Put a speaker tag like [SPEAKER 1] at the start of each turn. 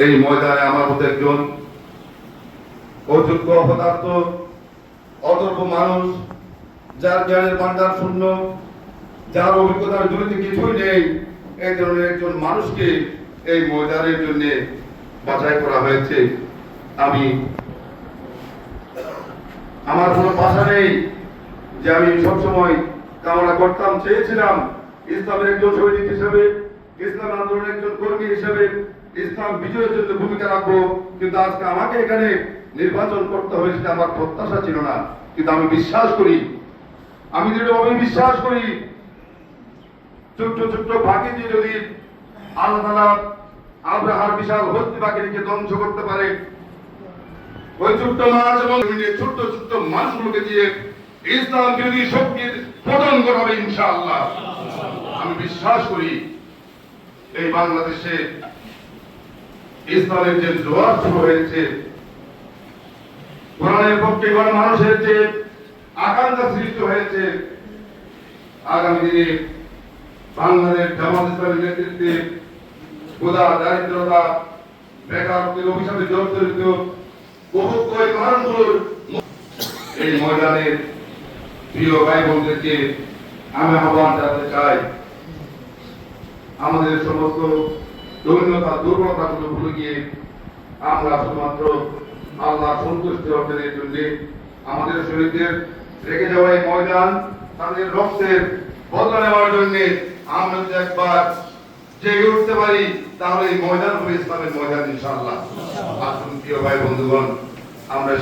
[SPEAKER 1] এই ময়দানে আমার মতো একজন অযোগ্য অপদার্থ অতর্ক মানুষ, যার জ্ঞানের ভান্ডার শূন্য, যার অভিজ্ঞতার জড়িত কিছুই নেই, এই ধরনের একজন মানুষকে এই ময়দানের জন্য বাছাই করা হয়েছে। আমি আমার কোনো ভাষা নেই যে আমি সবসময় কামনা করতাম, চেয়েছিলাম ইসলামের একজন সৈনিক হিসেবে, ইসলাম আন্দোলনের একজন কর্মী হিসেবে ইসলাম বিজয়ের জন্য ভূমিকা রাখবো, কিন্তু আজকে আমাকে এখানে নির্বাচন করতে হয়েছে আমার প্রত্যাশা ছিল না। কিন্তু আমি বিশ্বাস করি, আমি দৃঢ়ভাবে বিশ্বাস করি, ছোট্ট ছোট্ট ফাঁকি দিয়ে যদি আল্লাহ তাআলা আব্রাহার বিশাল হস্তি বাহিনীকে ধ্বংস করতে পারে, ওই ছোট্ট মাছ এবং ছোট্ট ছোট্ট মানুষগুলোকে দিয়ে ইসলাম বিরোধী শক্তির পতন করাবে ইনশাআল্লাহ। আমি বিশ্বাস করি এই বাংলাদেশে ইসলামের যে জোয়ার শুরু হয়েছে, কোরআনের পক্ষে মানুষের যে আকাঙ্ক্ষা সৃষ্টি হয়েছে, আগামী দিনে বাংলাদেশ জামাত ইসলামের নেতৃত্বে ক্ষুধা, দারিদ্রতা, বেকারত্বের অভিশাপে জর্জরিত বহু মানুষগুলোর এই ময়দানের প্রিয় ভাই বোনদেরকে আমি আহ্বান জানাতে চাই, আমাদের সমস্ত দৈন্যতা দুর্বলতাগুলো ভুলে গিয়ে আমরা শুধুমাত্র আল্লাহ সন্তুষ্টি অর্জনের জন্য আমাদের শহীদদের রেখে যাওয়া এই ময়দান, তাদের রক্তের বদলা নেওয়ার জন্য আমরা যদি একবার জেগে উঠতে পারি, তাহলে এই ময়দান হবে ইসলামের ময়দান ইনশাআল্লাহ। আসুন প্রিয় ভাই বন্ধুগণ, আমরা